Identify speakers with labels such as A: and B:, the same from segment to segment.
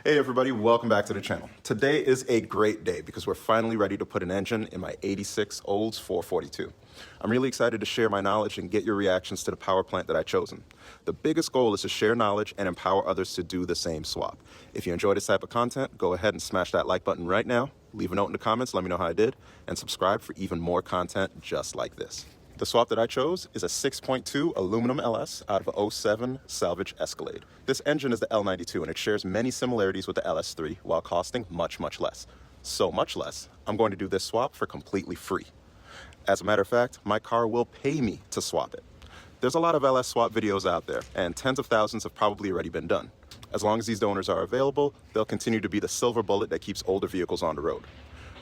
A: Hey everybody, welcome back to the channel. Today is a great day because we're finally ready to put an engine in my 86 Olds 442. I'm really excited to share my knowledge and get your reactions to the power plant that I've chosen. The biggest goal is to share knowledge and empower others to do the same swap. If you enjoy this type of content, go ahead and smash that like button right now, leave a note in the comments, let me know how I did, and subscribe for even more content just like this. The swap that I chose is a 6.2 aluminum LS out of a 07 Salvage Escalade. This engine is the L92 and it shares many similarities with the LS3 while costing much less. So much less, I'm going to do this swap for completely free. As a matter of fact, my car will pay me to swap it. There's a lot of LS swap videos out there and tens of thousands have probably already been done. As long as these donors are available, they'll continue to be the silver bullet that keeps older vehicles on the road.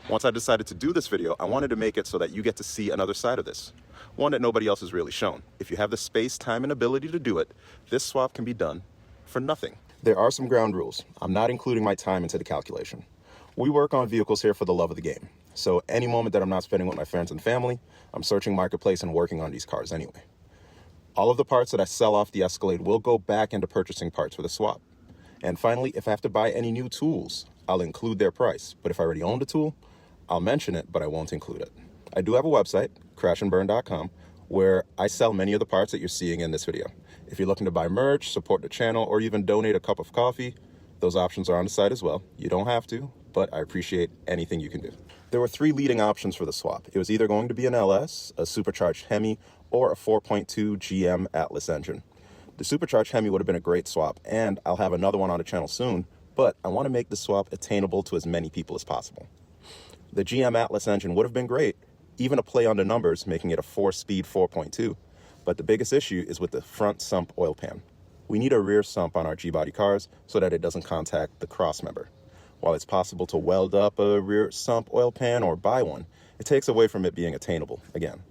A: Once I decided to do this video, I wanted to make it so that you get to see another side of this. One that nobody else has really shown. If you have the space, time, and ability to do it, this swap can be done for nothing. There are some ground rules. I'm not including my time into the calculation. We work on vehicles here for the love of the game. So any moment that I'm not spending with my friends and family, I'm searching Marketplace and working on these cars anyway. All of the parts that I sell off the Escalade will go back into purchasing parts for the swap. And finally, if I have to buy any new tools, I'll include their price. But if I already own the tool, I'll mention it, but I won't include it. I do have a website, crashandburn.com, where I sell many of the parts that you're seeing in this video. If you're looking to buy merch, support the channel, or even donate a cup of coffee, those options are on the site as well. You don't have to, but I appreciate anything you can do. There were three leading options for the swap. It was either going to be an LS, a supercharged Hemi, or a 4.2 GM Atlas engine. The supercharged Hemi would have been a great swap, and I'll have another one on the channel soon, but I want to make the swap attainable to as many people as possible. The GM Atlas engine would have been great, even a play on the numbers, making it a 4-speed 4.2. But the biggest issue is with the front sump oil pan. We need a rear sump on our G-body cars so that it doesn't contact the crossmember. While it's possible to weld up a rear sump oil pan or buy one, it takes away from it being attainable again.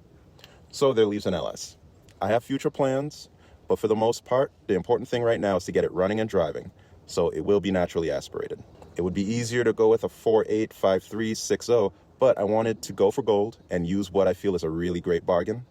A: So there leaves an LS. I have future plans, but for the most part, the important thing right now is to get it running and driving, so it will be naturally aspirated. It would be easier to go with a 4.8, 5.3, 6.0, but I wanted to go for gold and use what I feel is a really great bargain,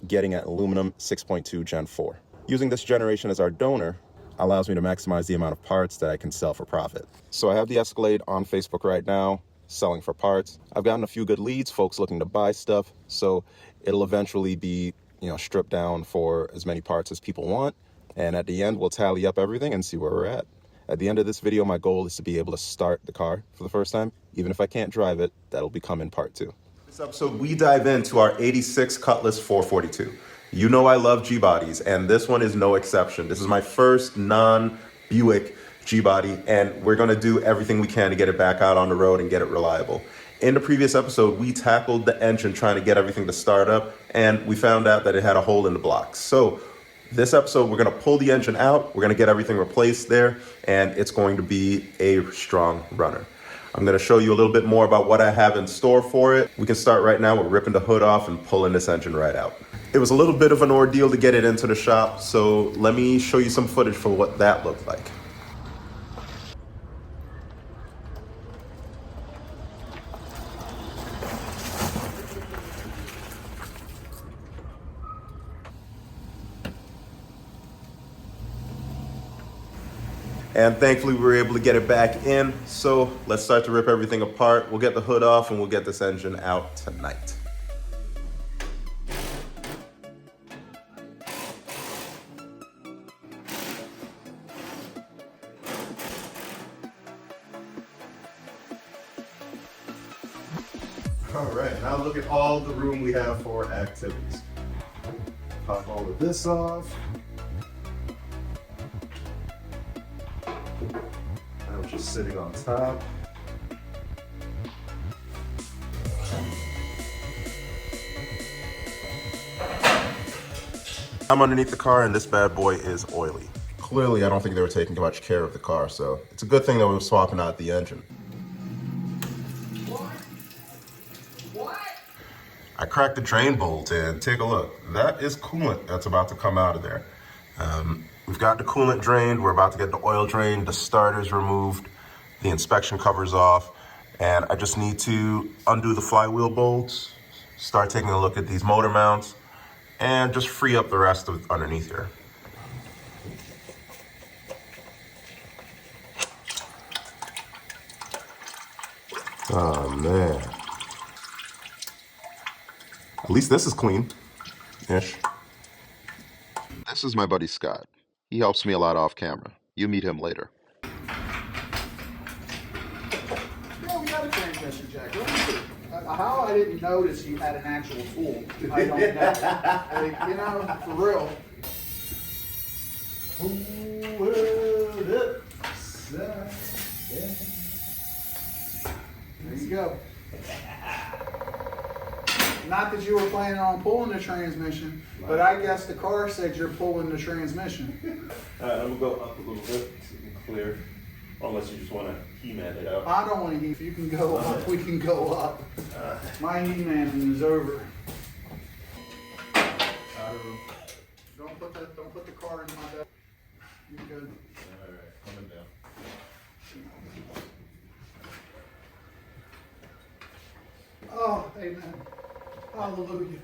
A: getting an aluminum 6.2 Gen 4. Using this generation as our donor allows me to maximize the amount of parts that I can sell for profit. So I have the Escalade on Facebook right now, selling for parts. I've gotten a few good leads, folks looking to buy stuff, so it'll eventually be, stripped down for as many parts as people want, and at the end we'll tally up everything and see where we're at. At the end of this video, my goal is to be able to start the car for the first time. Even if I can't drive it, that'll become in part 2. This episode, we dive into our 86 Cutlass 442. You know I love G-bodies, and this one is no exception. This is my first non-Buick G-body, and we're gonna do everything we can to get it back out on the road and get it reliable. In the previous episode, we tackled the engine trying to get everything to start up, and we found out that it had a hole in the block. So this episode, we're gonna pull the engine out, we're gonna get everything replaced there, and it's going to be a strong runner. I'm gonna show you a little bit more about what I have in store for it. We can start right now with ripping the hood off and pulling this engine right out. It was a little bit of an ordeal to get it into the shop, so let me show you some footage for what that looked like. And thankfully we were able to get it back in. So let's start to rip everything apart. We'll get the hood off and we'll get this engine out tonight. All right, now look at all the room we have for activities. Pop all of this off. I'm just sitting on top. I'm underneath the car and this bad boy is oily. Clearly, I don't think they were taking much care of the car, so it's a good thing that we were swapping out the engine. What? I cracked the drain bolt and take a look. That is coolant that's about to come out of there. We've got the coolant drained, we're about to get the oil drained, the starter's removed, the inspection cover's off, and I just need to undo the flywheel bolts, start taking a look at these motor mounts, and just free up the rest of underneath here. Oh man. At least this is clean-ish. This is my buddy Scott. He helps me a lot off camera. You meet him later.
B: Yeah, we got a transmission jack. How I didn't notice you had an actual tool, I don't know. Like, you know, for real. There you go. Not that you were planning on pulling the transmission, but I guess the car said you're pulling the transmission.
C: I'm gonna go up a little bit so you can clear, unless you just want to He-Man it out.
B: I don't want to. If you can go up, we can go up. My He-Man is over. Don't put the car in my bed. You good?
C: All right, coming down.
B: Oh, amen. Hallelujah.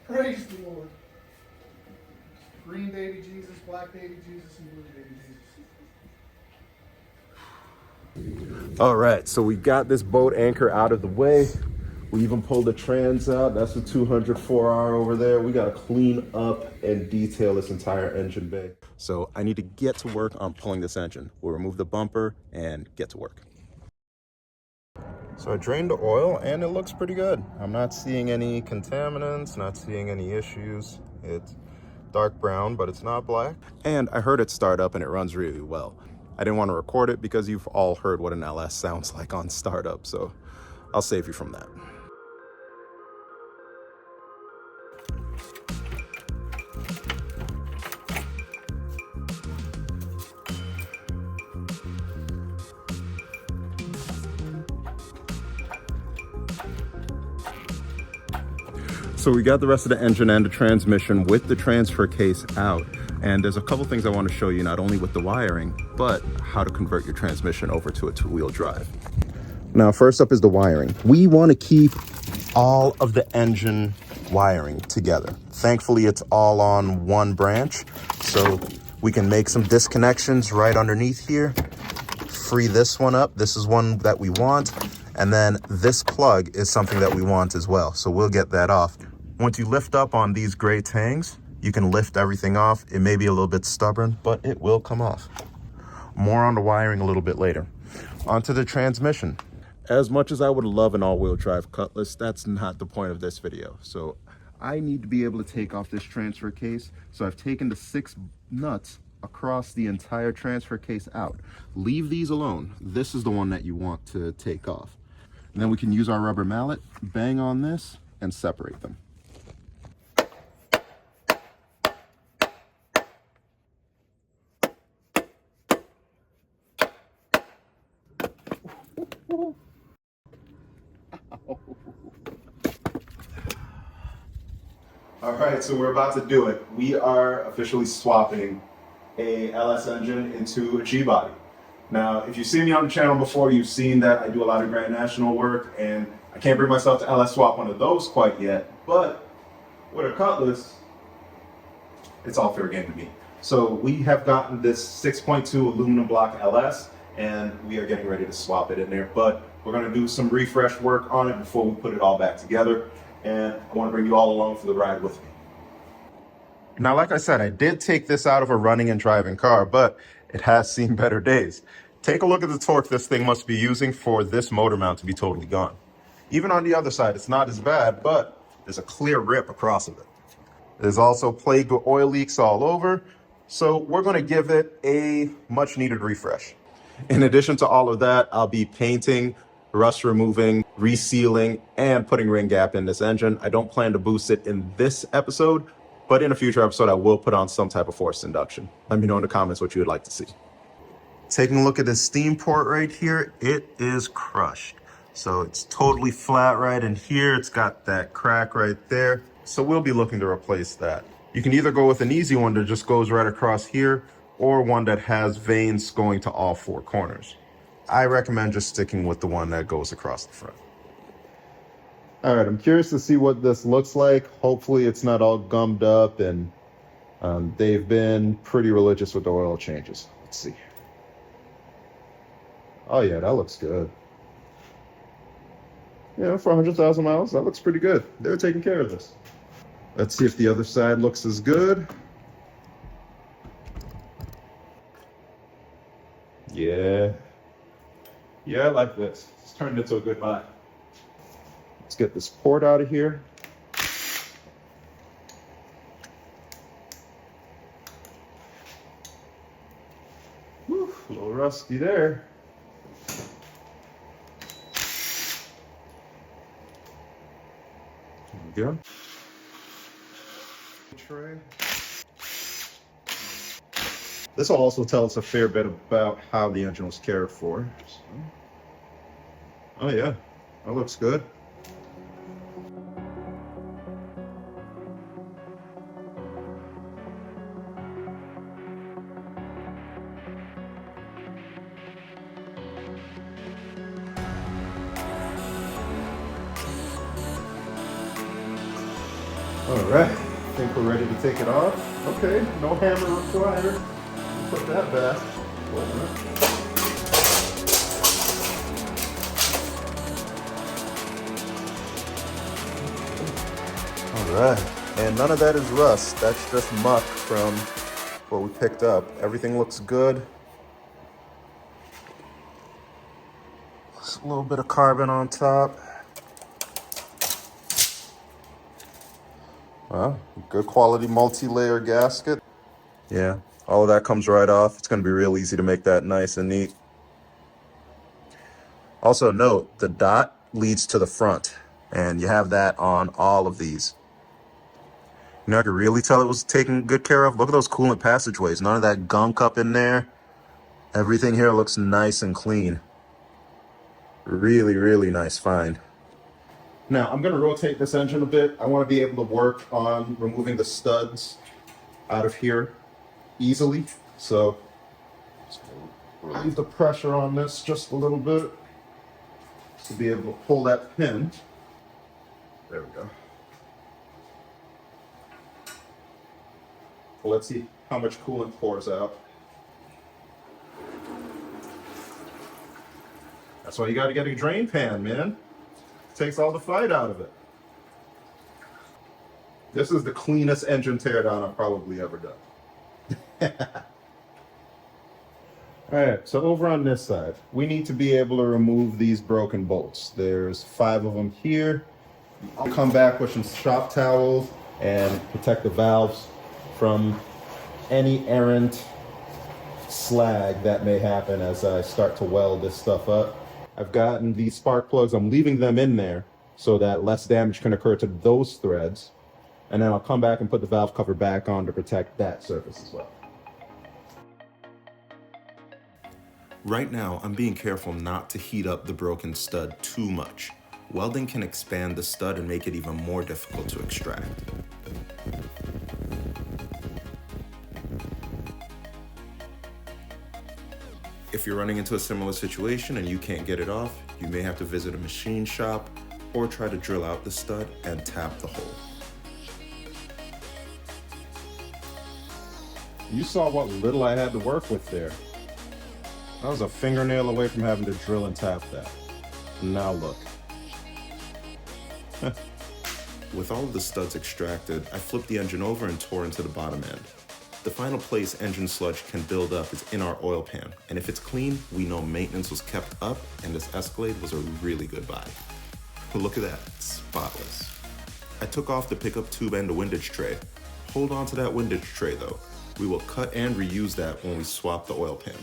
B: Praise the Lord. Green baby Jesus, black baby Jesus, and blue baby Jesus.
A: All right, so we got this boat anchor out of the way. We even pulled the trans out. That's the 204R over there. We gotta clean up and detail this entire engine bay. So I need to get to work on pulling this engine. We'll remove the bumper and get to work. So I drained the oil and it looks pretty good. I'm not seeing any contaminants, not seeing any issues. It's dark brown, but it's not black. And I heard it start up and it runs really well. I didn't want to record it because you've all heard what an LS sounds like on startup, so I'll save you from that. So we got the rest of the engine and the transmission with the transfer case out. And there's a couple things I want to show you, not only with the wiring, but how to convert your transmission over to a two-wheel drive. Now, first up is the wiring. We want to keep all of the engine wiring together. Thankfully, it's all on one branch, so we can make some disconnections right underneath here. Free this one up. This is one that we want. And then this plug is something that we want as well. So we'll get that off. Once you lift up on these gray tangs, you can lift everything off. It may be a little bit stubborn, but it will come off. More on the wiring a little bit later. Onto the transmission. As much as I would love an all-wheel drive Cutlass, that's not the point of this video. So I need to be able to take off this transfer case. So I've taken the 6 nuts across the entire transfer case out. Leave these alone. This is the one that you want to take off. And then we can use our rubber mallet, bang on this, and separate them. All right, so we're about to do it. We are officially swapping a LS engine into a G-body. Now, if you've seen me on the channel before, you've seen that I do a lot of Grand National work, and I can't bring myself to LS swap one of those quite yet, but with a Cutlass, it's all fair game to me. So we have gotten this 6.2 aluminum block LS, and we are getting ready to swap it in there, but we're gonna do some refresh work on it before we put it all back together, and I wanna bring you all along for the ride with me. Now, like I said, I did take this out of a running and driving car, but it has seen better days. Take a look at the torque this thing must be using for this motor mount to be totally gone. Even on the other side, it's not as bad, but there's a clear rip across of it. It is also plagued with oil leaks all over, so we're gonna give it a much needed refresh. In addition to all of that, I'll be painting, rust removing, resealing, and putting ring gap in this engine. I don't plan to boost it in this episode, but in a future episode, I will put on some type of forced induction. Let me know in the comments what you would like to see. Taking a look at this steam port right here, it is crushed. So it's totally flat right in here. It's got that crack right there. So we'll be looking to replace that. You can either go with an easy one that just goes right across here, or one that has veins going to all 4 corners. I recommend just sticking with the one that goes across the front. All right, I'm curious to see what this looks like. Hopefully it's not all gummed up, and they've been pretty religious with the oil changes. Let's see. Oh yeah, that looks good. for 100,000 miles, that looks pretty good. They're taking care of this. Let's see if the other side looks as good. Yeah. Yeah, I like this. It's turned into a good buy. Let's get this port out of here. Whew, a little rusty there. There we go. Tray. This will also tell us a fair bit about how the engine was cared for. So. Oh yeah, that looks good. All right, I think we're ready to take it off. Okay, no hammer required. Put that back. All right, and none of that is rust. That's just muck from what we picked up. Everything looks good. Just a little bit of carbon on top. Well, good quality multi-layer gasket. Yeah, all of that comes right off. It's going to be real easy to make that nice and neat. Also note, the dot leads to the front, and you have that on all of these. You know, I could really tell it was taken good care of. Look at those coolant passageways. None of that gunk up in there. Everything here looks nice and clean. Really, really nice find. Now, I'm going to rotate this engine a bit. I want to be able to work on removing the studs out of here easily. So, just relieve the pressure on this just a little bit to be able to pull that pin. There we go. Well, let's see how much coolant pours out. That's why you got to get a drain pan, man. Takes all the fight out of it. This is the cleanest engine teardown I've probably ever done. All right, so over on this side, we need to be able to remove these broken bolts. There's 5 of them here. I'll come back with some shop towels and protect the valves from any errant slag that may happen as I start to weld this stuff up. I've gotten these spark plugs. I'm leaving them in there so that less damage can occur to those threads. And then I'll come back and put the valve cover back on to protect that surface as well. Right now, I'm being careful not to heat up the broken stud too much. Welding can expand the stud and make it even more difficult to extract. If you're running into a similar situation and you can't get it off, you may have to visit a machine shop or try to drill out the stud and tap the hole. You saw what little I had to work with there. I was a fingernail away from having to drill and tap that. Now look. With all of the studs extracted, I flipped the engine over and tore into the bottom end. The final place engine sludge can build up is in our oil pan, and if it's clean, we know maintenance was kept up and this Escalade was a really good buy. Look at that, spotless. I took off the pickup tube and the windage tray. Hold on to that windage tray though. We will cut and reuse that when we swap the oil pan.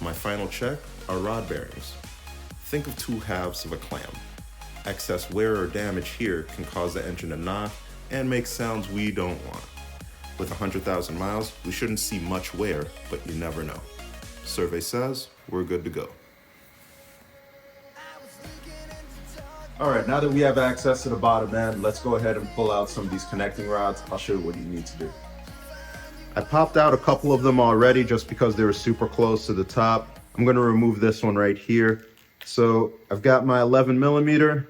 A: My final check are rod bearings. Think of 2 halves of a clam. Excess wear or damage here can cause the engine to knock and make sounds we don't want. With 100,000 miles, we shouldn't see much wear, but you never know. Survey says we're good to go. All right, now that we have access to the bottom end, let's go ahead and pull out some of these connecting rods. I'll show you what you need to do. I popped out a couple of them already just because they were super close to the top. I'm going to remove this one right here. So I've got my 11 millimeter.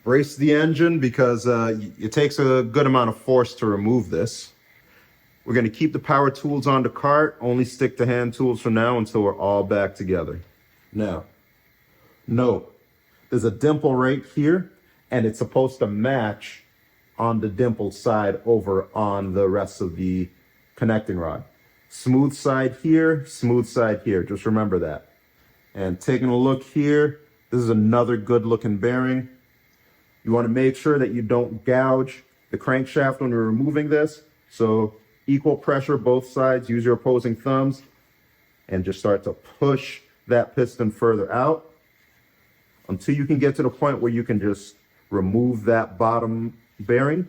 A: Brace the engine because it takes a good amount of force to remove this. We're going to keep the power tools on the cart, only stick to hand tools for now until we're all back together. Now, note, there's a dimple right here, and it's supposed to match on the dimpled side over on the rest of the connecting rod. Smooth side here, smooth side here. Just remember that. And taking a look here, this is another good looking bearing. You want to make sure that you don't gouge the crankshaft when you're removing this. So equal pressure both sides, use your opposing thumbs, and just start to push that piston further out until you can get to the point where you can just remove that bottom bearing.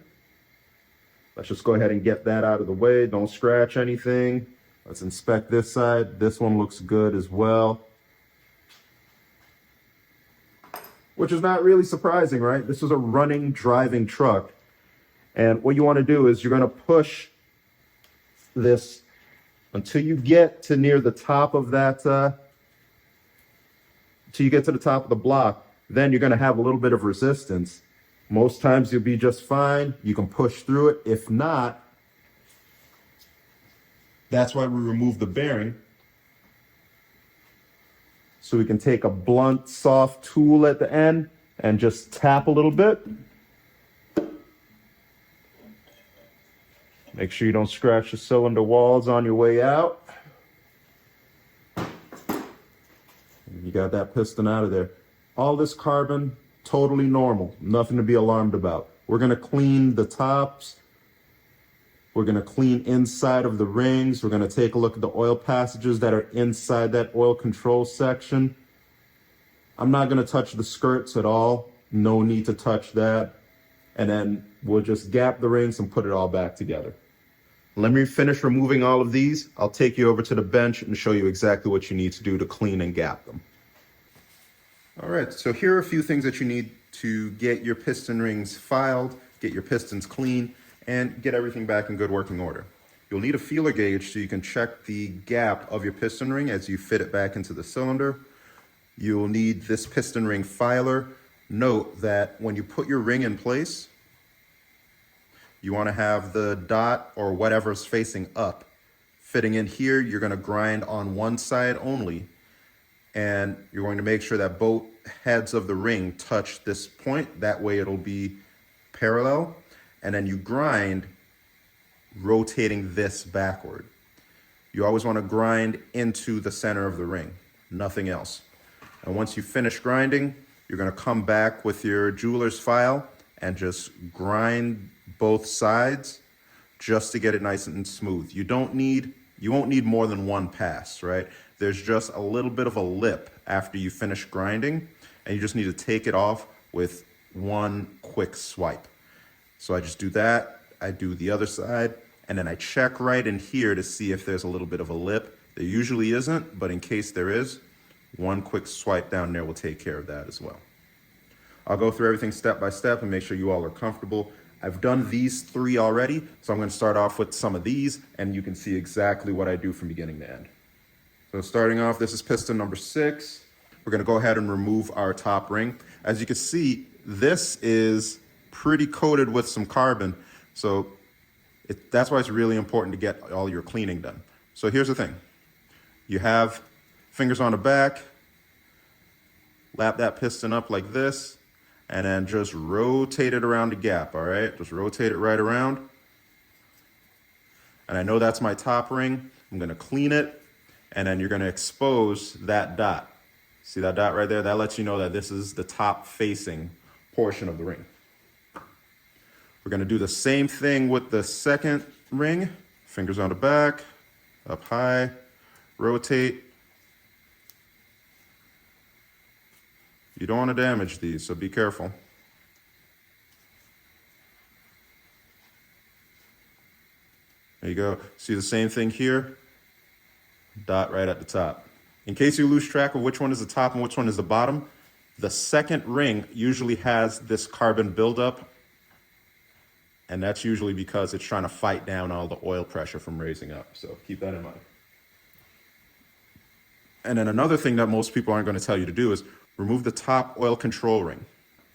A: Let's just go ahead and get that out of the way. Don't scratch anything. Let's inspect this side. This one looks good as well. Which is not really surprising, right? This is a running, driving truck. And what you want to do is you're going to push this until you get to near the top of that, till you get to the top of the block. Then you're going to have a little bit of resistance. Most times you'll be just fine. You can push through it. If not, that's why we remove the bearing. So we can take a blunt, soft tool at the end and just tap a little bit. Make sure you don't scratch the cylinder walls on your way out. You got that piston out of there. All this carbon, totally normal. Nothing to be alarmed about. We're going to clean the tops. We're going to clean inside of the rings. We're going to take a look at the oil passages that are inside that oil control section. I'm not going to touch the skirts at all. No need to touch that. And then we'll just gap the rings and put it all back together. Let me finish removing all of these. I'll take you over to the bench and show you exactly what you need to do to clean and gap them. All right, so here are a few things that you need to get your piston rings filed, get your pistons clean, and get everything back in good working order. You'll need a feeler gauge so you can check the gap of your piston ring as you fit it back into the cylinder. You'll need this piston ring filer. Note that when you put your ring in place, you want to have the dot or whatever's facing up. Fitting in here, you're going to grind on one side only, and you're going to make sure that both heads of the ring touch this point. That way it'll be parallel. And then you grind rotating this backward. You always want to grind into the center of the ring, nothing else. And once you finish grinding, you're going to come back with your jeweler's file and just grind both sides just to get it nice and smooth. You won't need more than one pass, right? There's just a little bit of a lip after you finish grinding, and you just need to take it off with one quick swipe. So I just do that, I do the other side, and then I check right in here to see if there's a little bit of a lip. There usually isn't, but in case there is, one quick swipe down there will take care of that as well. I'll go through everything step by step and make sure you all are comfortable. I've done these three already, so I'm going to start off with some of these, and you can see exactly what I do from beginning to end. So starting off, this is piston number 6. We're going to go ahead and remove our top ring. As you can see, this is pretty coated with some carbon, so that's why it's really important to get all your cleaning done. So here's the thing. You have fingers on the back, lap that piston up like this, and then just rotate it around the gap, all right? Just rotate it right around. And I know that's my top ring. I'm gonna clean it, and then you're gonna expose that dot. See that dot right there? That lets you know that this is the top facing portion of the ring. We're gonna do the same thing with the second ring. Fingers on the back, up high, rotate. You don't want to damage these, so be careful. There you go. See the same thing here? Dot right at the top. In case you lose track of which one is the top and which one is the bottom, the second ring usually has this carbon buildup, and that's usually because it's trying to fight down all the oil pressure from raising up. So keep that in mind. And then another thing that most people aren't going to tell you to do is remove the top oil control ring.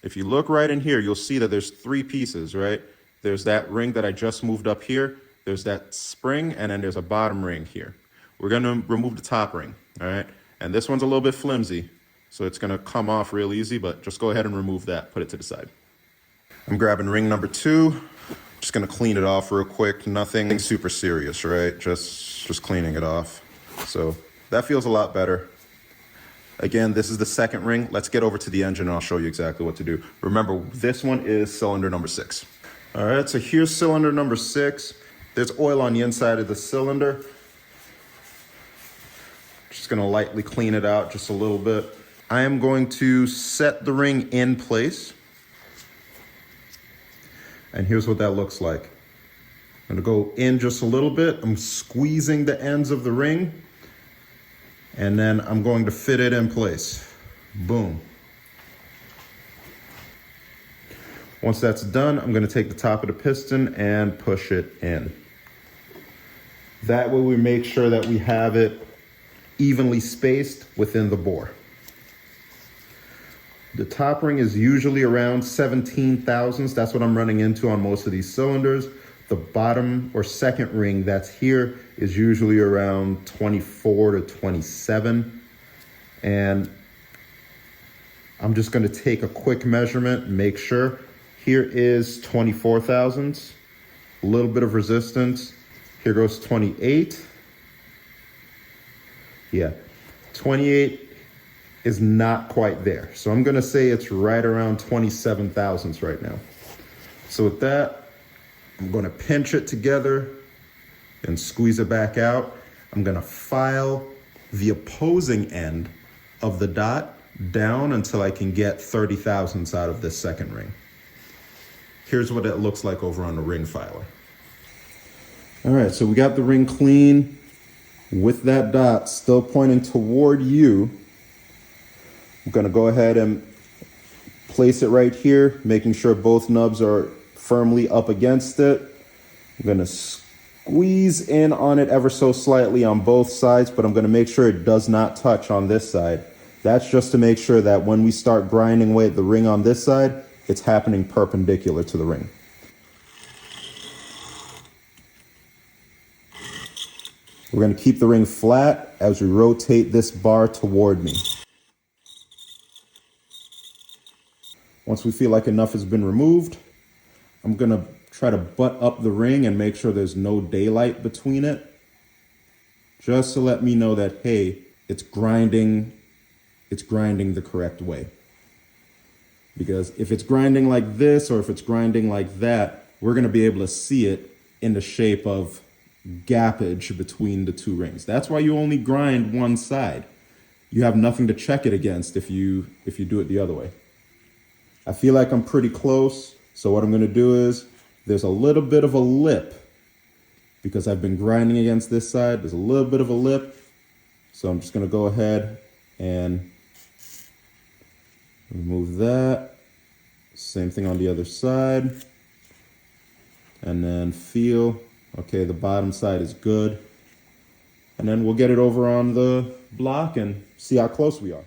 A: If you look right in here, you'll see that there's 3 pieces, right? There's that ring that I just moved up here, there's that spring, and then there's a bottom ring here. We're going to remove the top ring, all right? And this one's a little bit flimsy. So it's gonna come off real easy, but just go ahead and remove that, put it to the side. I'm grabbing ring number 2. Just gonna clean it off real quick. Nothing super serious, right? Just cleaning it off. So that feels a lot better. Again, this is the second ring. Let's get over to the engine and I'll show you exactly what to do. Remember, this one is cylinder number 6. All right, so here's cylinder number 6. There's oil on the inside of the cylinder. Just gonna lightly clean it out just a little bit. I am going to set the ring in place. And here's what that looks like. I'm gonna go in just a little bit. I'm squeezing the ends of the ring. And then I'm going to fit it in place. Boom. Once that's done, I'm gonna take the top of the piston and push it in. That way we make sure that we have it evenly spaced within the bore. The top ring is usually around 17 thousandths. That's what I'm running into on most of these cylinders. The bottom or second ring that's here is usually around 24 to 27. And I'm just gonna take a quick measurement and make sure. Here is 24 thousandths, a little bit of resistance. Here goes 28. Yeah, 28 is not quite there. So I'm gonna say it's right around 27 thousandths right now. So with that, I'm gonna pinch it together and squeeze it back out. I'm gonna file the opposing end of the dot down until I can get 30 thousandths out of this second ring. Here's what it looks like over on the ring filer. All right, so we got the ring clean with that dot still pointing toward you. I'm gonna go ahead and place it right here, making sure both nubs are firmly up against it. I'm gonna squeeze in on it ever so slightly on both sides, but I'm gonna make sure it does not touch on this side. That's just to make sure that when we start grinding away at the ring on this side, it's happening perpendicular to the ring. We're gonna keep the ring flat as we rotate this bar toward me. Once we feel like enough has been removed, I'm gonna try to butt up the ring and make sure there's no daylight between it, just to let me know that, hey, it's grinding the correct way. Because if it's grinding like this or if it's grinding like that, we're gonna be able to see it in the shape of gappage between the two rings. That's why you only grind one side. You have nothing to check it against if you do it the other way. I feel like I'm pretty close, so what I'm gonna do is, there's a little bit of a lip because I've been grinding against this side. There's a little bit of a lip, so I'm just gonna go ahead and remove that. Same thing on the other side. And then feel, okay, the bottom side is good. And then we'll get it over on the block and see how close we are.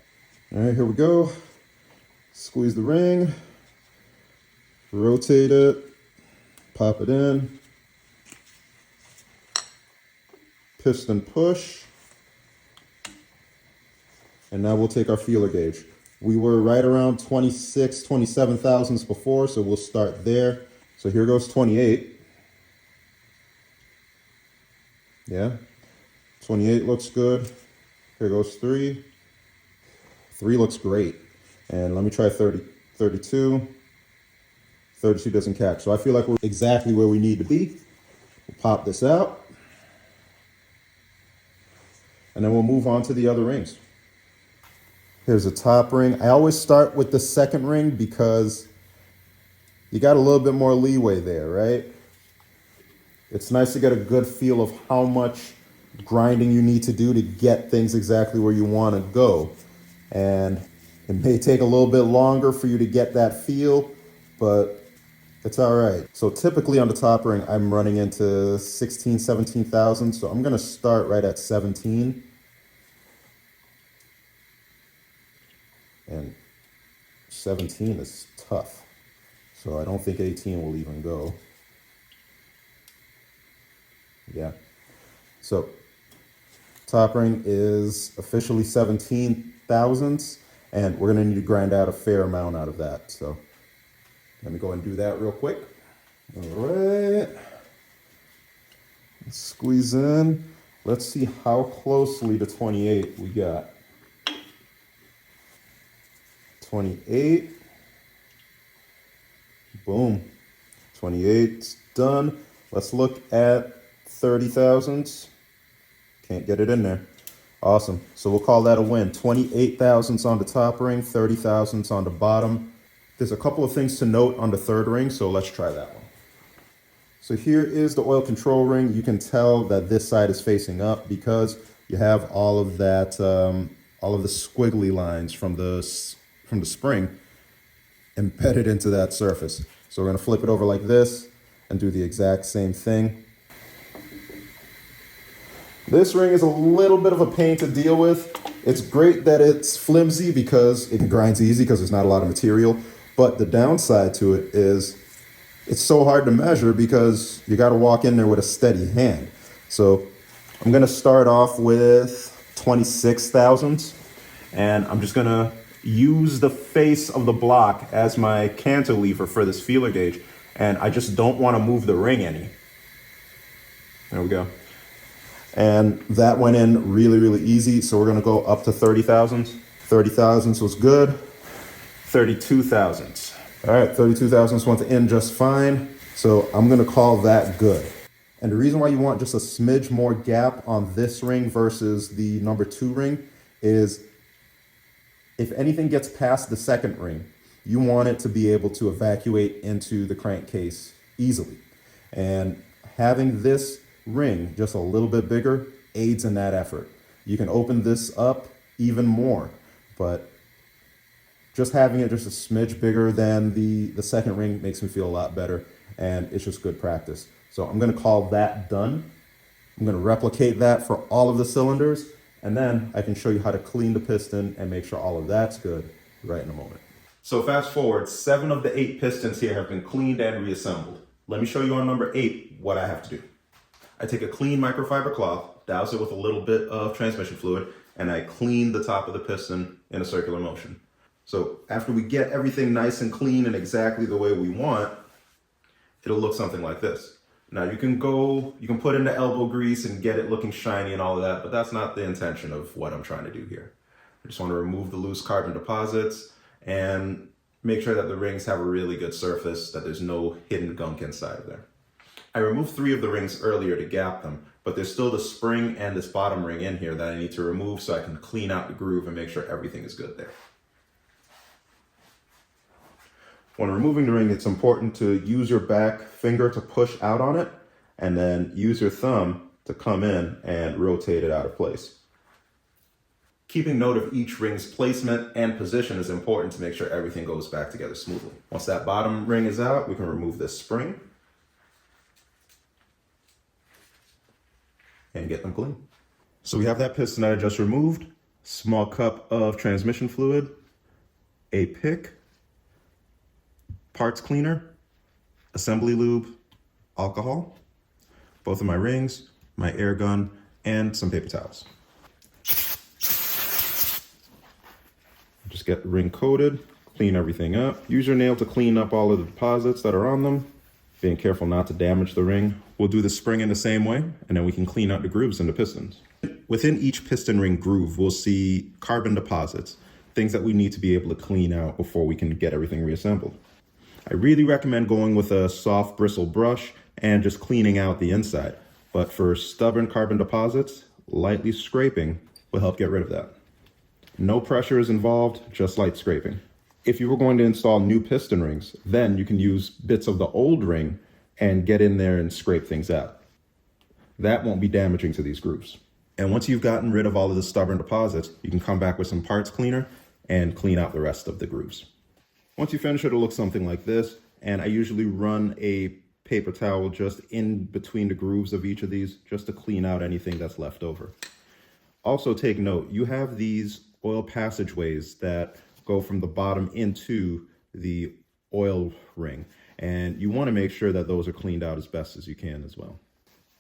A: All right, here we go. Squeeze the ring, rotate it, pop it in, piston push, and now we'll take our feeler gauge. We were right around 26, 27 thousandths before, so we'll start there. So here goes 28. Yeah, 28 looks good. Here goes 3. 3 looks great. And let me try 30, 32. 32 doesn't catch. So I feel like we're exactly where we need to be. We'll pop this out. And then we'll move on to the other rings. Here's the top ring. I always start with the second ring because you got a little bit more leeway there, right? It's nice to get a good feel of how much grinding you need to do to get things exactly where you want to go. And it may take a little bit longer for you to get that feel, but it's all right. So typically on the top ring, I'm running into 16, 17 thousand. So I'm going to start right at 17. And 17 is tough. So I don't think 18 will even go. Yeah. So top ring is officially 17 thousandths. And we're gonna need to grind out a fair amount out of that. So let me go and do that real quick. All right. Let's squeeze in. Let's see how closely to 28 we got. 28. Boom. 28's done. Let's look at 30 thousandths. Can't get it in there. Awesome. So we'll call that a win. 28 thousandths on the top ring, 30 thousandths on the bottom. There's a couple of things to note on the third ring, so let's try that one. So here is the oil control ring. You can tell that this side is facing up because you have all of that, all of the squiggly lines from the spring embedded into that surface. So we're gonna flip it over like this and do the exact same thing. This ring is a little bit of a pain to deal with. It's great that it's flimsy because it grinds easy because there's not a lot of material. But the downside to it is it's so hard to measure because you got to walk in there with a steady hand. So I'm going to start off with 26 thousandths. And I'm just going to use the face of the block as my cantilever for this feeler gauge. And I just don't want to move the ring any. There we go. And that went in really, really easy. So we're gonna go up to 30 thousandths. 30 thousandths was good. 32 thousandths. All right, 32 thousandths went in just fine. So I'm gonna call that good. And the reason why you want just a smidge more gap on this ring versus the number 2 ring is if anything gets past the second ring, you want it to be able to evacuate into the crankcase easily. And having this ring just a little bit bigger aids in that effort. You can open this up even more, but just having it just a smidge bigger than the second ring makes me feel a lot better, and it's just good practice. So I'm going to call that done. I'm going to replicate that for all of the cylinders, and then I can show you how to clean the piston and make sure all of that's good right in a moment. So fast forward, 7 of the 8 pistons here have been cleaned and reassembled. Let me show you on number 8 what I have to do. I take a clean microfiber cloth, douse it with a little bit of transmission fluid, and I clean the top of the piston in a circular motion. So after we get everything nice and clean and exactly the way we want, it'll look something like this. Now you can put in the elbow grease and get it looking shiny and all of that, but that's not the intention of what I'm trying to do here. I just want to remove the loose carbon deposits and make sure that the rings have a really good surface, that there's no hidden gunk inside of there. I removed 3 of the rings earlier to gap them, but there's still the spring and this bottom ring in here that I need to remove so I can clean out the groove and make sure everything is good there. When removing the ring, it's important to use your back finger to push out on it, and then use your thumb to come in and rotate it out of place. Keeping note of each ring's placement and position is important to make sure everything goes back together smoothly. Once that bottom ring is out, we can remove this spring and get them clean. So we have that piston that I just removed, small cup of transmission fluid, a pick, parts cleaner, assembly lube, alcohol, both of my rings, my air gun, and some paper towels. Just get the ring coated, clean everything up. Use your nail to clean up all of the deposits that are on them, being careful not to damage the ring. We'll do the spring in the same way, and then we can clean out the grooves in the pistons. Within each piston ring groove, we'll see carbon deposits, things that we need to be able to clean out before we can get everything reassembled. I really recommend going with a soft bristle brush and just cleaning out the inside. But for stubborn carbon deposits, lightly scraping will help get rid of that. No pressure is involved, just light scraping. If you were going to install new piston rings, then you can use bits of the old ring and get in there and scrape things out. That won't be damaging to these grooves. And once you've gotten rid of all of the stubborn deposits, you can come back with some parts cleaner and clean out the rest of the grooves. Once you finish, it'll look something like this. And I usually run a paper towel just in between the grooves of each of these just to clean out anything that's left over. Also take note, you have these oil passageways that go from the bottom into the oil ring. And you want to make sure that those are cleaned out as best as you can as well.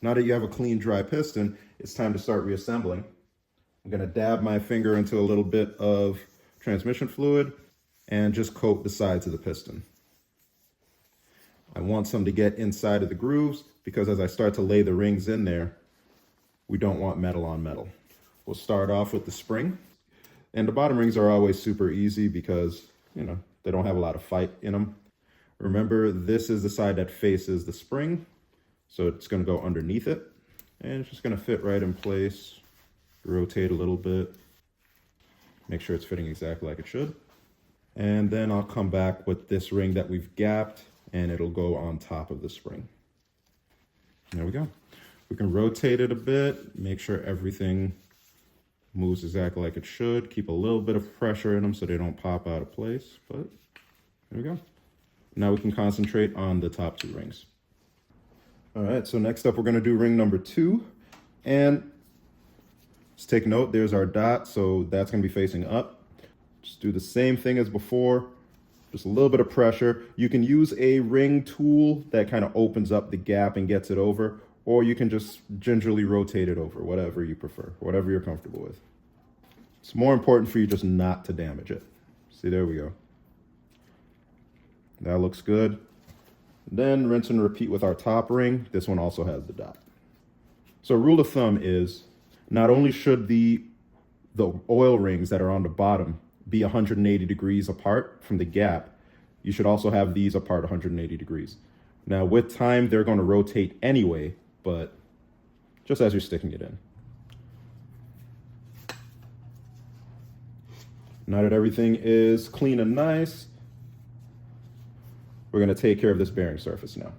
A: Now that you have a clean, dry piston, it's time to start reassembling. I'm going to dab my finger into a little bit of transmission fluid and just coat the sides of the piston. I want some to get inside of the grooves because as I start to lay the rings in there, we don't want metal on metal. We'll start off with the spring. And the bottom rings are always super easy because, you know, they don't have a lot of fight in them. Remember, this is the side that faces the spring, so it's going to go underneath it. And it's just going to fit right in place. Rotate a little bit. Make sure it's fitting exactly like it should. And then I'll come back with this ring that we've gapped, and it'll go on top of the spring. There we go. We can rotate it a bit, make sure everything moves exactly like it should. Keep a little bit of pressure in them so they don't pop out of place, but there we go. Now we can concentrate on the top two rings. All right, so next up we're gonna do ring number 2. And just take note, there's our dot, so that's gonna be facing up. Just do the same thing as before, just a little bit of pressure. You can use a ring tool that kind of opens up the gap and gets it over, or you can just gingerly rotate it over, whatever you prefer, whatever you're comfortable with. It's more important for you just not to damage it. See, there we go. That looks good. Then rinse and repeat with our top ring. This one also has the dot. So rule of thumb is not only should the oil rings that are on the bottom be 180 degrees apart from the gap, you should also have these apart 180 degrees. Now with time, they're going to rotate anyway, but just as you're sticking it in. Now that everything is clean and nice, we're going to take care of this bearing surface now.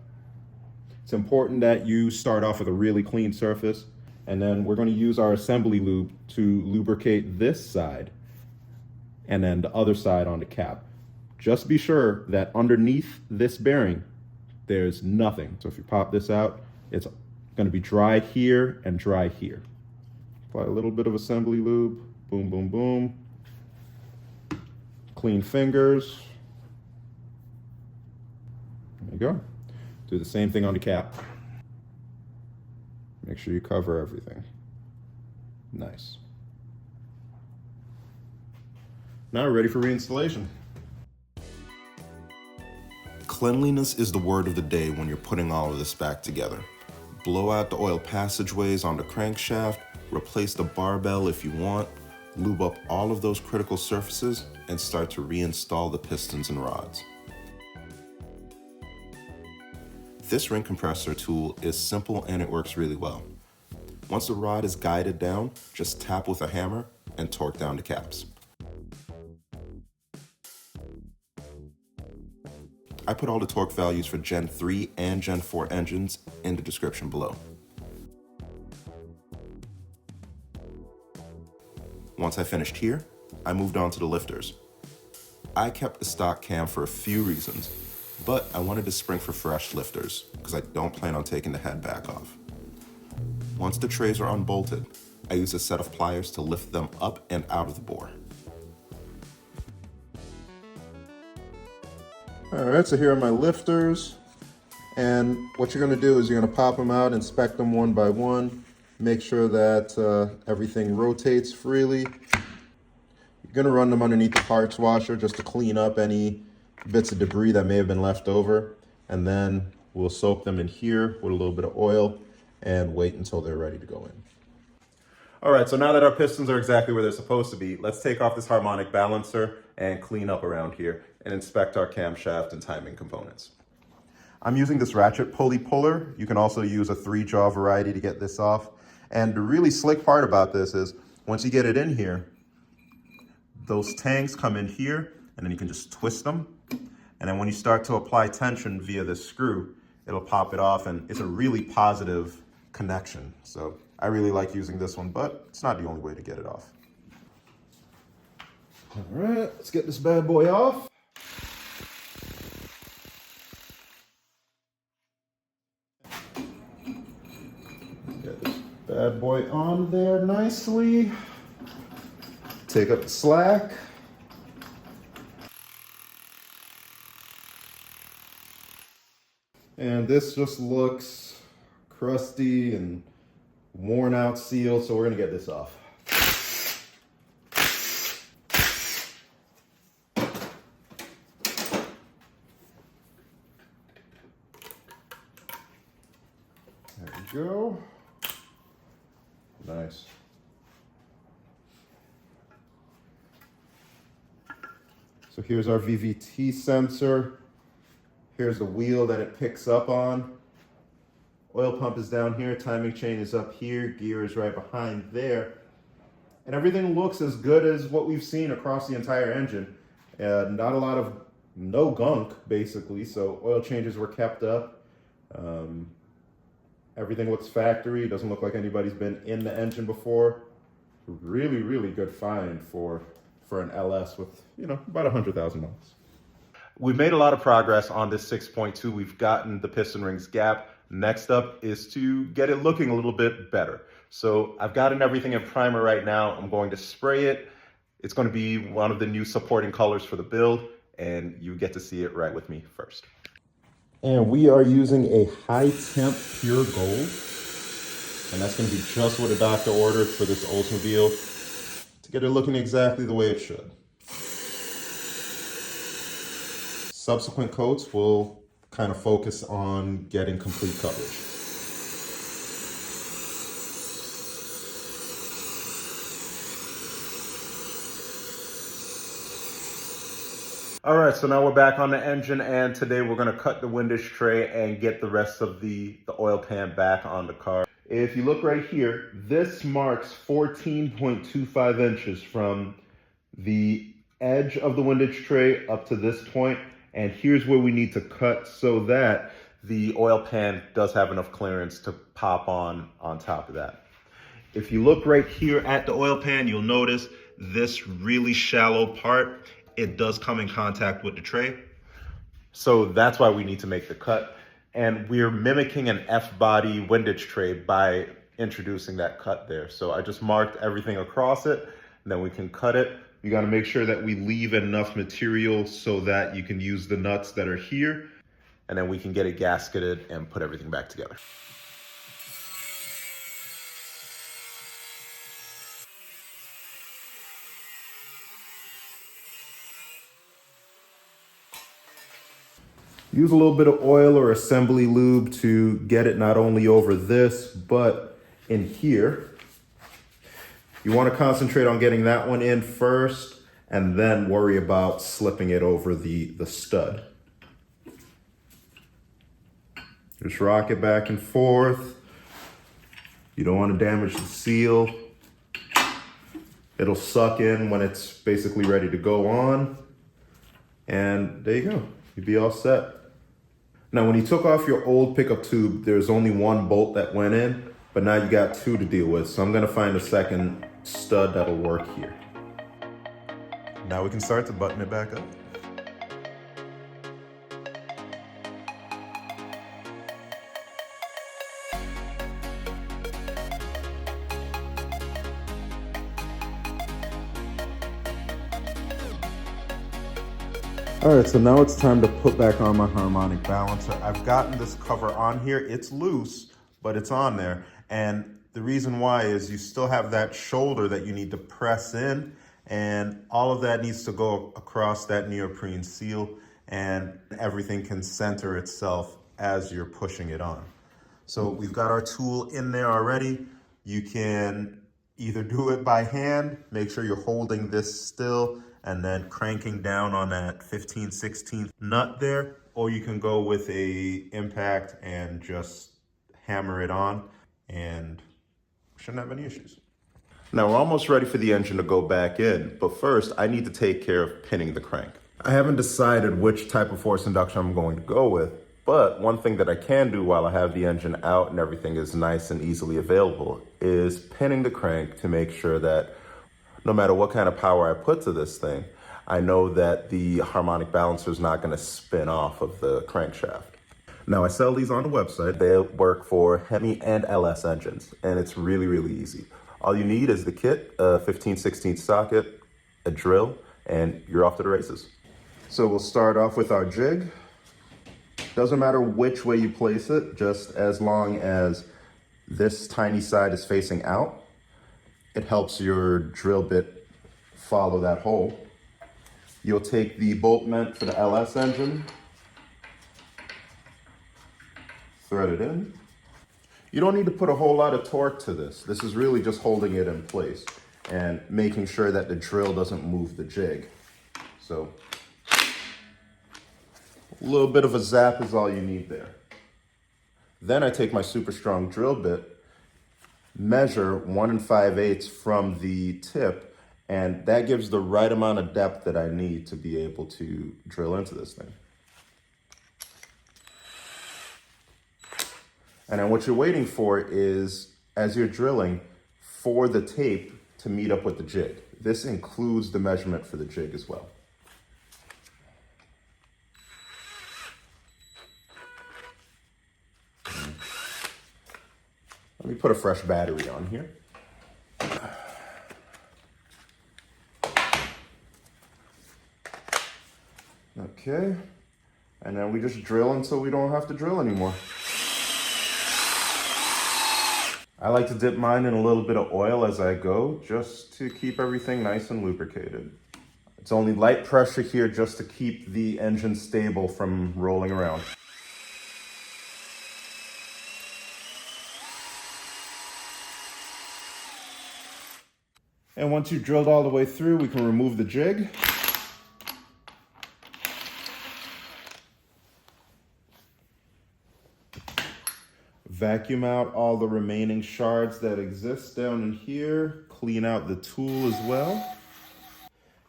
A: It's important that you start off with a really clean surface, and then we're going to use our assembly lube to lubricate this side and then the other side on the cap. Just be sure that underneath this bearing, there's nothing. So if you pop this out, it's going to be dry here and dry here. Apply a little bit of assembly lube. Boom, boom, boom. Clean fingers. There you go. Do the same thing on the cap. Make sure you cover everything. Nice. Now we're ready for reinstallation.
D: Cleanliness is the word of the day when you're putting all of this back together. Blow out the oil passageways on the crankshaft, replace the barbell if you want, lube up all of those critical surfaces, and start to reinstall the pistons and rods. This ring compressor tool is simple and it works really well. Once the rod is guided down, just tap with a hammer and torque down the caps. I put all the torque values for Gen 3 and Gen 4 engines in the description below. Once I finished here, I moved on to the lifters. I kept the stock cam for a few reasons, but I wanted to spring for fresh lifters because I don't plan on taking the head back off. Once the trays are unbolted, I use a set of pliers to lift them up and out of the bore.
A: All right, so here are my lifters. And what you're gonna do is you're gonna pop them out, inspect them one by one, make sure that everything rotates freely. You're gonna run them underneath the parts washer just to clean up any bits of debris that may have been left over. And then we'll soak them in here with a little bit of oil and wait until they're ready to go in. All right, so now that our pistons are exactly where they're supposed to be, let's take off this harmonic balancer and clean up around here and inspect our camshaft and timing components. I'm using this ratchet pulley puller. You can also use a 3-jaw variety to get this off. And the really slick part about this is once you get it in here, those tangs come in here and then you can just twist them. And then when you start to apply tension via this screw, it'll pop it off, and it's a really positive connection. So I really like using this one, but it's not the only way to get it off. All right, let's get this bad boy off. Get this bad boy on there nicely. Take up the slack. And this just looks crusty and worn out seal, so we're gonna get this off. go. Nice. So here's our VVT sensor. Here's the wheel that it picks up on. Oil pump is down here, timing chain is up here, gear is right behind there. And everything looks as good as what we've seen across the entire engine. Not a lot of, no gunk basically, so oil changes were kept up. Everything looks factory, doesn't look like anybody's been in the engine before. Really, really good find for an LS with, you know, about 100,000 miles. We've made a lot of progress on this 6.2. We've gotten the piston rings gap. Next up is to get it looking a little bit better. So I've gotten everything in primer right now. I'm going to spray it. It's going to be one of the new supporting colors for the build, and you get to see it right with me first. And we are using a high temp pure gold. And that's going to be just what a doctor ordered for this Oldsmobile to get it looking exactly the way it should. Subsequent coats will kind of focus on getting complete coverage. All right, so now we're back on the engine, and today we're gonna cut the windage tray and get the rest of the oil pan back on the car. If you look right here, this marks 14.25 inches from the edge of the windage tray up to this point, and here's where we need to cut so that the oil pan does have enough clearance to pop on top of that. If you look right here at the oil pan, you'll notice this really shallow part, it does come in contact with the tray. So that's why we need to make the cut. And we're mimicking an F-body windage tray by introducing that cut there. So I just marked everything across it, and then we can cut it. You gotta make sure that we leave enough material so that you can use the nuts that are here, and then we can get it gasketed and put everything back together. Use a little bit of oil or assembly lube to get it not only over this, but in here. You want to concentrate on getting that one in first, and then worry about slipping it over the stud. Just rock it back and forth. You don't want to damage the seal. It'll suck in when it's basically ready to go on. And there you go. You'd be all set. Now, when you took off your old pickup tube, there's only one bolt that went in, but now you got two to deal with. So I'm gonna find a second stud that'll work here. Now we can start to button it back up. All right, so now it's time to put back on my harmonic balancer. I've gotten this cover on here. It's loose, but it's on there. And the reason why is you still have that shoulder that you need to press in, and all of that needs to go across that neoprene seal, and everything can center itself as you're pushing it on. So we've got our tool in there already. You can either do it by hand, make sure you're holding this still, and then cranking down on that 15/16 nut there, or you can go with a impact and just hammer it on, and shouldn't have any issues. Now we're almost ready for the engine to go back in, but first I need to take care of pinning the crank. I haven't decided which type of force induction I'm going to go with, but one thing that I can do while I have the engine out and everything is nice and easily available is pinning the crank to make sure that no matter what kind of power I put to this thing, I know that the harmonic balancer is not going to spin off of the crankshaft. Now, I sell these on the website. They work for Hemi and LS engines, and it's really, really easy. All you need is the kit, a 15/16 socket, a drill, and you're off to the races. So we'll start off with our jig. Doesn't matter which way you place it, just as long as this tiny side is facing out. It helps your drill bit follow that hole. You'll take the bolt meant for the LS engine, thread it in.
D: You don't need to put a whole lot of torque to this. This is really just holding it in place and making sure that the drill doesn't move the jig. So a little bit of a zap is all you need there. Then I take my super strong drill bit, measure 1 5/8 from the tip, and that gives the right amount of depth that I need to be able to drill into this thing. And then what you're waiting for is, as you're drilling, for the tape to meet up with the jig. This includes the measurement for the jig as well. Let me put a fresh battery on here. Okay, and then we just drill until we don't have to drill anymore. I like to dip mine in a little bit of oil as I go, just to keep everything nice and lubricated. It's only light pressure here just to keep the engine stable from rolling around. And once you've drilled all the way through, we can remove the jig. Vacuum out all the remaining shards that exist down in here. Clean out the tool as well.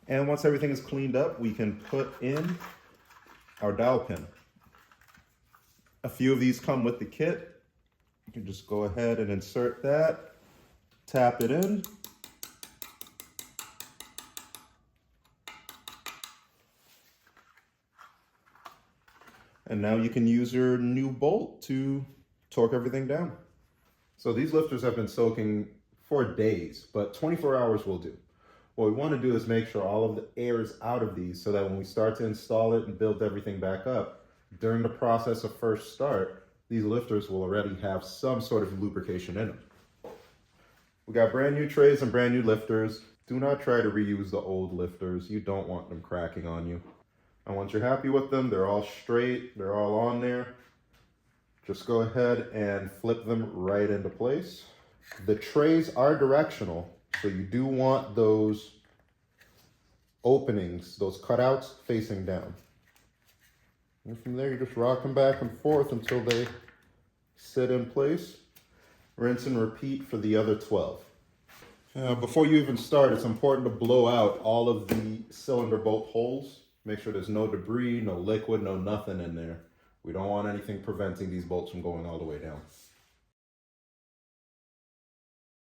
D: And once everything is cleaned up, we can put in our dowel pin. A few of these come with the kit. You can just go ahead and insert that, tap it in. And now you can use your new bolt to torque everything down. So these lifters have been soaking for days, but 24 hours will do. What we want to do is make sure all of the air is out of these so that when we start to install it and build everything back up, during the process of first start, these lifters will already have some sort of lubrication in them. We got brand new trays and brand new lifters. Do not try to reuse the old lifters. You don't want them cracking on you. And once you're happy with them, they're all straight, they're all on there. Just go ahead and flip them right into place. The trays are directional, so you do want those openings, those cutouts facing down. And from there, you just rock them back and forth until they sit in place. Rinse and repeat for the other 12. Before you even start, it's important to blow out all of the cylinder bolt holes. Make sure there's no debris, no liquid, no nothing in there. We don't want anything preventing these bolts from going all the way down.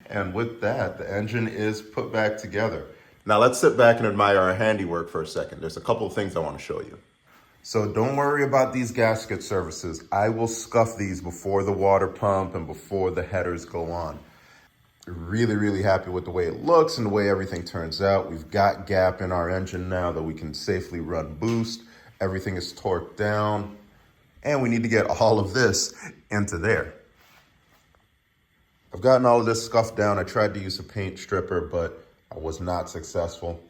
D: And with that, the engine is put back together. Now let's sit back and admire our handiwork for a second. There's a couple of things I want to show you. So don't worry about these gasket services. I will scuff these before the water pump and before the headers go on. Really, really happy with the way it looks and the way everything turns out. We've got gap in our engine now that we can safely run boost. Everything is torqued down. And we need to get all of this into there. I've gotten all of this scuffed down. I tried to use a paint stripper, but I was not successful.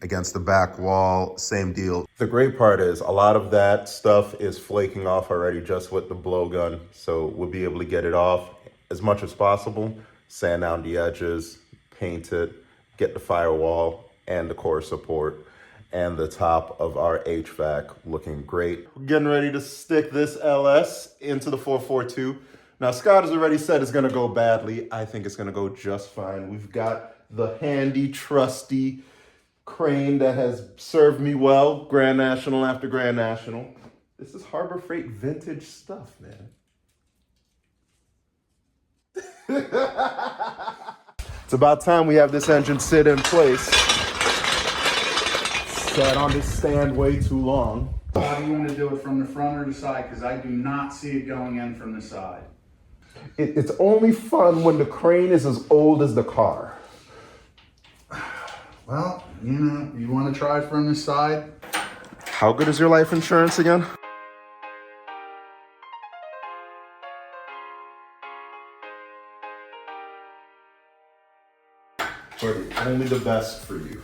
D: Against the back wall, same deal. The great part is a lot of that stuff is flaking off already just with the blowgun. So we'll be able to get it off as much as possible, sand down the edges, paint it, get the firewall and the core support and the top of our HVAC looking great. We're getting ready to stick this LS into the 442. Now, Scott has already said it's gonna go badly. I think it's gonna go just fine. We've got the handy, trusty crane that has served me well, Grand National after Grand National. This is Harbor Freight vintage stuff, man. It's about time we have this engine sit in place. Sat on this stand way too long.
B: How do you want to do it, from the front or the side? Because I do not see it going in from the side.
D: It's only fun when the crane is as old as the car.
B: Well, you want to try from the side?
D: How good is your life insurance again? Only the best for you.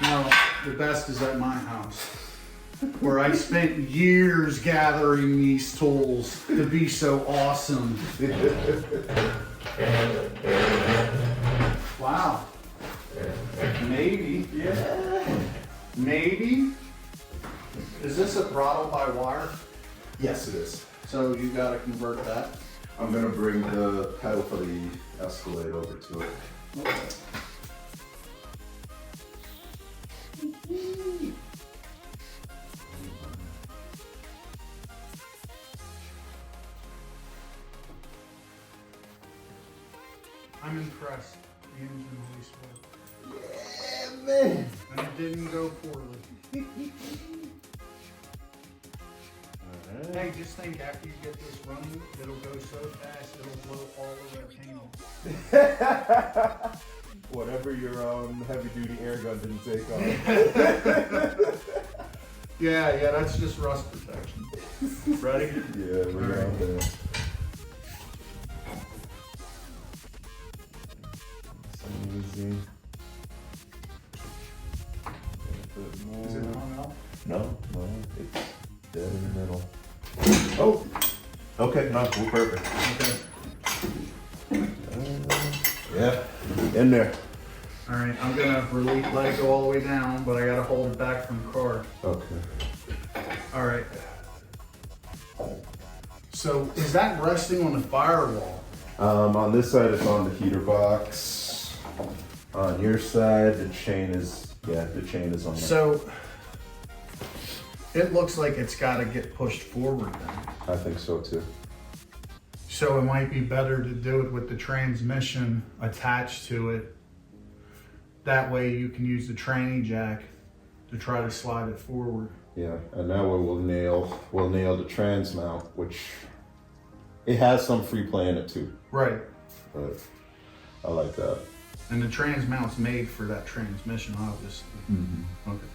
B: No, the best is at my house. where I spent years gathering these tools to be so awesome. Wow. Maybe.
A: Yeah.
B: Maybe. Is this a throttle by wire?
A: Yes, it is.
B: So you gotta convert that.
A: I'm gonna bring the pedal for the Escalade over to it.
B: I'm impressed. The engine release worked.
A: Yeah, man.
B: And it didn't go poorly. Hey, just think after you get this running, it'll go so fast it'll blow all over the panel.
C: Whatever your heavy duty air gun didn't take off.
B: Yeah, that's just rust protection. Ready?
C: Yeah, we're out there. Easy.
B: Is it hung out?
C: No, it's dead in the middle. Oh! Okay, no, we're perfect.
B: Okay.
C: Yeah, in there.
B: All right, I'm gonna let it go all the way down, but I gotta hold it back from the car.
C: Okay.
B: All right. So is that resting on the firewall?
C: On this side, it's on the heater box. On your side, the chain is on there.
B: So it looks like it's gotta get pushed forward then.
C: I think so too.
B: So it might be better to do it with the transmission attached to it. That way you can use the tranny jack to try to slide it forward.
C: Yeah, and now we'll nail the trans mount, which it has some free play in it too.
B: Right.
C: But I like that.
B: And the trans mount's made for that transmission, obviously.
C: Mm-hmm.
B: Okay.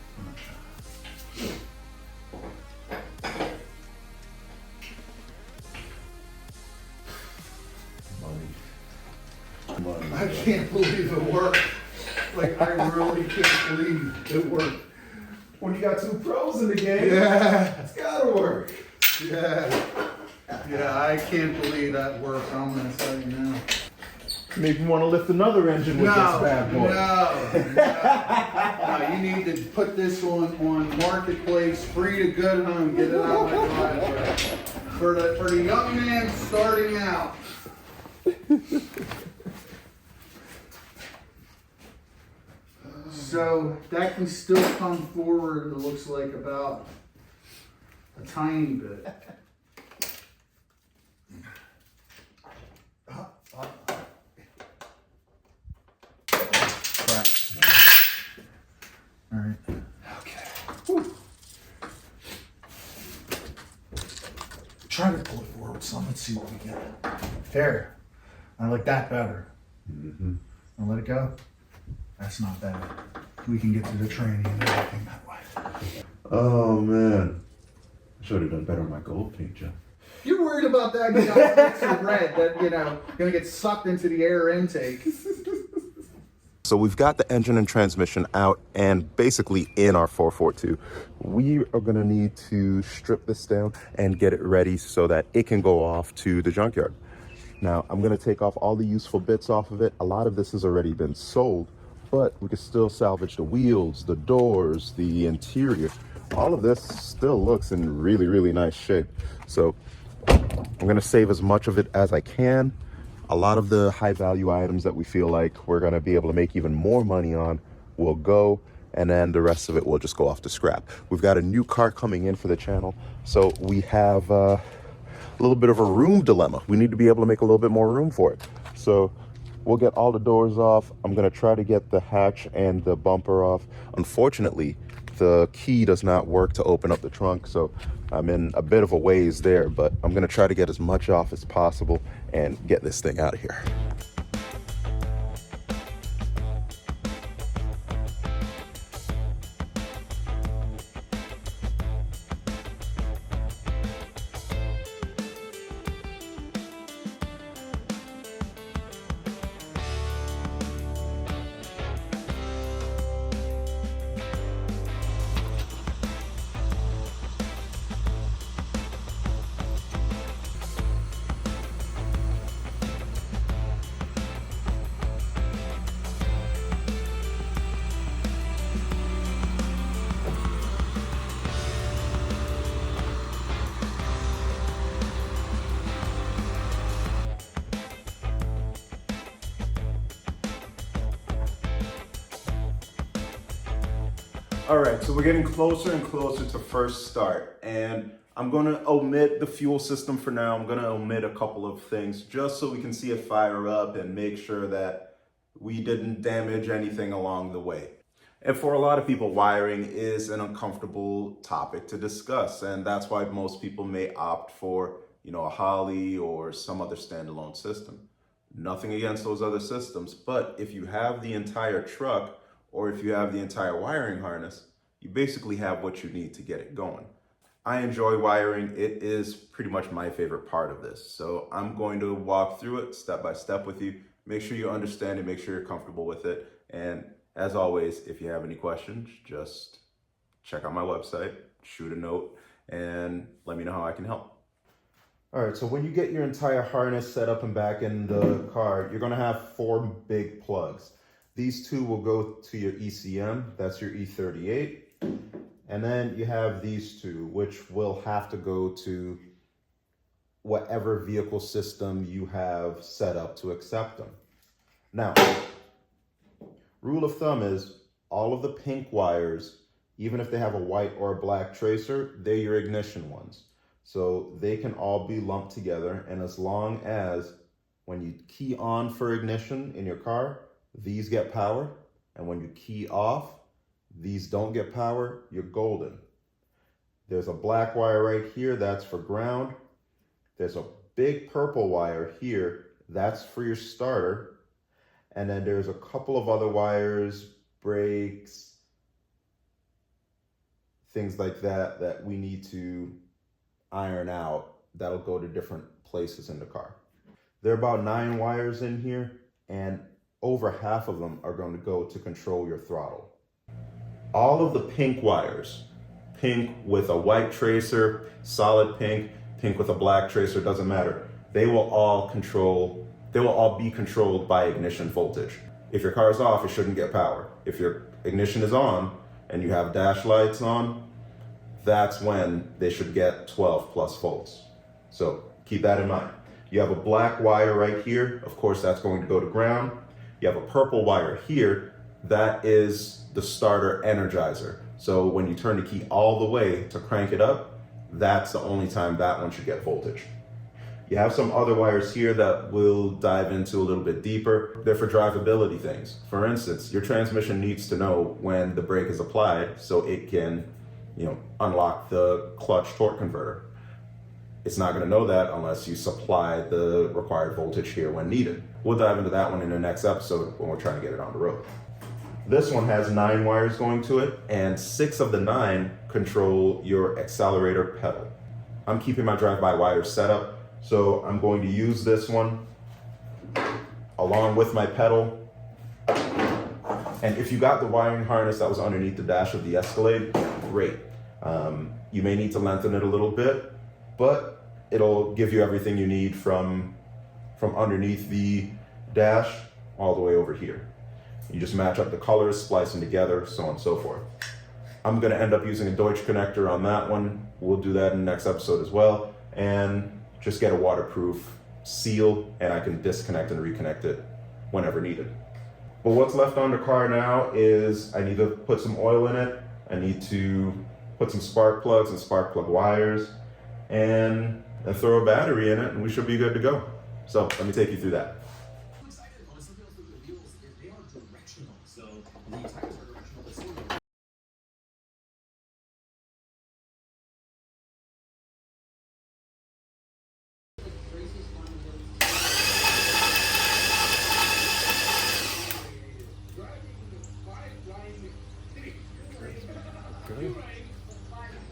C: Money.
B: I can't believe it worked. Like, I really can't believe it worked.
C: When you got two pros in the game,
B: Yeah.
C: it's gotta work.
B: Yeah. Yeah, I can't believe that worked. I'm gonna tell you now.
C: Maybe you want to lift another engine with this bad boy.
B: No, you need to put this on Marketplace, free to good home, get it out of my driveway. For the young man starting out. So that can still come forward, it looks like about a tiny bit. All right. Okay. Whew. Try to pull it forward some. Let's see what we get. There. I like that better. I'll let it go. That's not bad. We can get to the training and everything that way.
C: Oh man, I should have done better on my gold paint job.
B: You're worried about that, you know, some red that, you know, gonna get sucked into the air intake.
A: So we've got the engine and transmission out and basically in our 442. We are gonna need to strip this down and get it ready so that it can go off to the junkyard. Now, I'm gonna take off all the useful bits off of it. A lot of this has already been sold, but we can still salvage the wheels, the doors, the interior. All of this still looks in really, really nice shape. So I'm gonna save as much of it as I can. A lot of the high value items that we feel like we're gonna be able to make even more money on will go, and then the rest of it will just go off to scrap. We've got a new car coming in for the channel, so we have a little bit of a room dilemma. We need to be able to make a little bit more room for it. So we'll get all the doors off. I'm gonna try to get the hatch and the bumper off. Unfortunately, the key does not work to open up the trunk, so I'm in a bit of a ways there, but I'm gonna try to get as much off as possible and get this thing out of here. All right, so we're getting closer and closer to first start, and I'm gonna omit the fuel system for now. I'm gonna omit a couple of things just so we can see it fire up and make sure that we didn't damage anything along the way. And for a lot of people, wiring is an uncomfortable topic to discuss, and that's why most people may opt for, a Holly or some other standalone system. Nothing against those other systems, but if you have the entire truck or if you have the entire wiring harness, you basically have what you need to get it going. I enjoy wiring. It is pretty much my favorite part of this. So I'm going to walk through it step by step with you. Make sure you understand it, make sure you're comfortable with it. And as always, if you have any questions, just check out my website, shoot a note, and let me know how I can help. All right, so when you get your entire harness set up and back in the car, you're gonna have 4 big plugs. These 2 will go to your ECM, that's your E38. And then you have these 2, which will have to go to whatever vehicle system you have set up to accept them. Now, rule of thumb is all of the pink wires, even if they have a white or a black tracer, they're your ignition ones. So they can all be lumped together, and as long as when you key on for ignition in your car, these get power, and when you key off, these don't get power, you're golden. There's a black wire right here, that's for ground. There's a big purple wire here, that's for your starter. And then there's a couple of other wires, brakes, things like that, that we need to iron out. That'll go to different places in the car. There are about 9 wires in here, and over half of them are going to go to control your throttle. All of the pink wires, pink with a white tracer, solid pink, pink with a black tracer, doesn't matter. They will all be controlled by ignition voltage. If your car is off, it shouldn't get power. If your ignition is on and you have dash lights on, that's when they should get 12 plus volts. So keep that in mind. You have a black wire right here. Of course, that's going to go to ground. You have a purple wire here. That is the starter energizer. So when you turn the key all the way to crank it up, that's the only time that one should get voltage. You have some other wires here that we'll dive into a little bit deeper. They're for drivability things. For instance, your transmission needs to know when the brake is applied so it can, unlock the clutch torque converter. It's not gonna know that unless you supply the required voltage here when needed. We'll dive into that one in the next episode when we're trying to get it on the road. This one has 9 wires going to it, and 6 of the 9 control your accelerator pedal. I'm keeping my drive-by wires set up, so I'm going to use this one along with my pedal. And if you got the wiring harness that was underneath the dash of the Escalade, great. You may need to lengthen it a little bit, but it'll give you everything you need from underneath the dash all the way over here. You just match up the colors, splice them together, so on and so forth. I'm gonna end up using a Deutsch connector on that one. We'll do that in the next episode as well, and just get a waterproof seal, and I can disconnect and reconnect it whenever needed. But what's left on the car now is I need to put some oil in it. I need to put some spark plugs and spark plug wires, and throw a battery in it, and we should be good to go. So let me take you through that.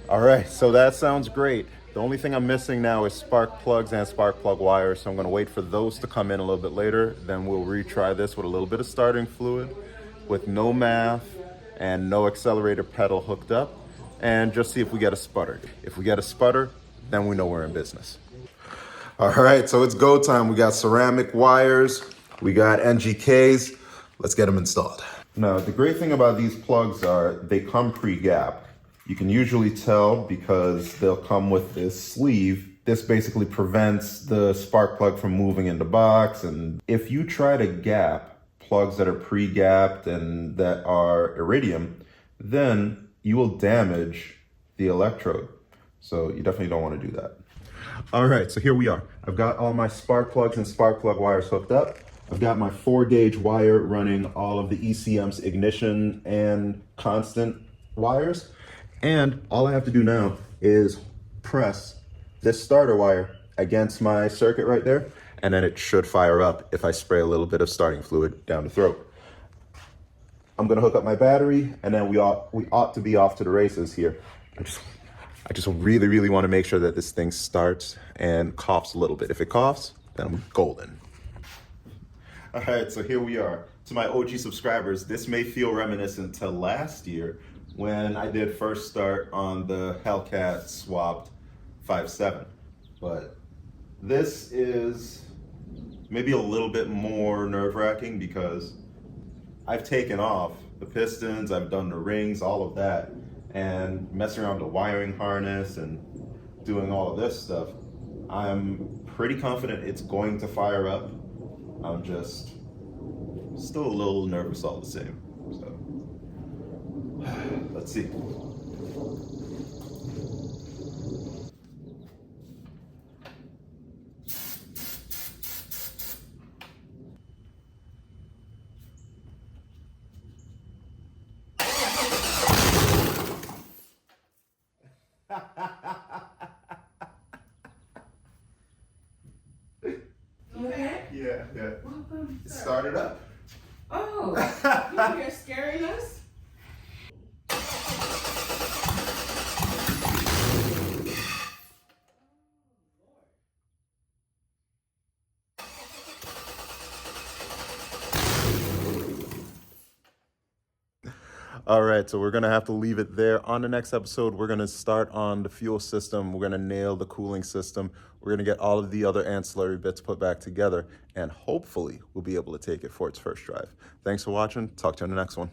A: All right, so that sounds great. The only thing I'm missing now is spark plugs and spark plug wires, so I'm gonna wait for those to come in a little bit later. Then we'll retry this with a little bit of starting fluid, with no math and no accelerator pedal hooked up, and just see if we get a sputter. If we get a sputter, then we know we're in business. All right, so it's go time. We got ceramic wires, we got NGKs. Let's get them installed. Now, the great thing about these plugs are they come pre-gap. You can usually tell because they'll come with this sleeve. This basically prevents the spark plug from moving in the box. And if you try to gap plugs that are pre-gapped and that are iridium, then
D: you will damage the electrode. So you definitely don't want to do that. All right, so here we are. I've got all my spark plugs and spark plug wires hooked up. I've got my 4-gauge wire running all of the ECMs, ignition and constant wires. And all I have to do now is press this starter wire against my circuit right there, and then it should fire up if I spray a little bit of starting fluid down the throat. I'm gonna hook up my battery, and then we ought to be off to the races here. I just really want to make sure that this thing starts and coughs a little bit. If it coughs, then I'm golden. All right, so here we are. To my OG subscribers, this may feel reminiscent to last year when I did first start on the Hellcat swapped 5.7. But this is maybe a little bit more nerve-wracking because I've taken off the pistons, I've done the rings, all of that, and messing around the wiring harness and doing all of this stuff. I'm pretty confident it's going to fire up. I'm just still a little nervous all the same. So let's see.
E: Okay.
D: Yeah.
E: Welcome,
D: It
E: sir.
D: started up.
E: Oh, you're scaring us?
D: All right, so we're gonna have to leave it there. On the next episode, we're gonna start on the fuel system. We're gonna nail the cooling system. We're gonna get all of the other ancillary bits put back together, and hopefully we'll be able to take it for its first drive. Thanks for watching. Talk to you on the next one.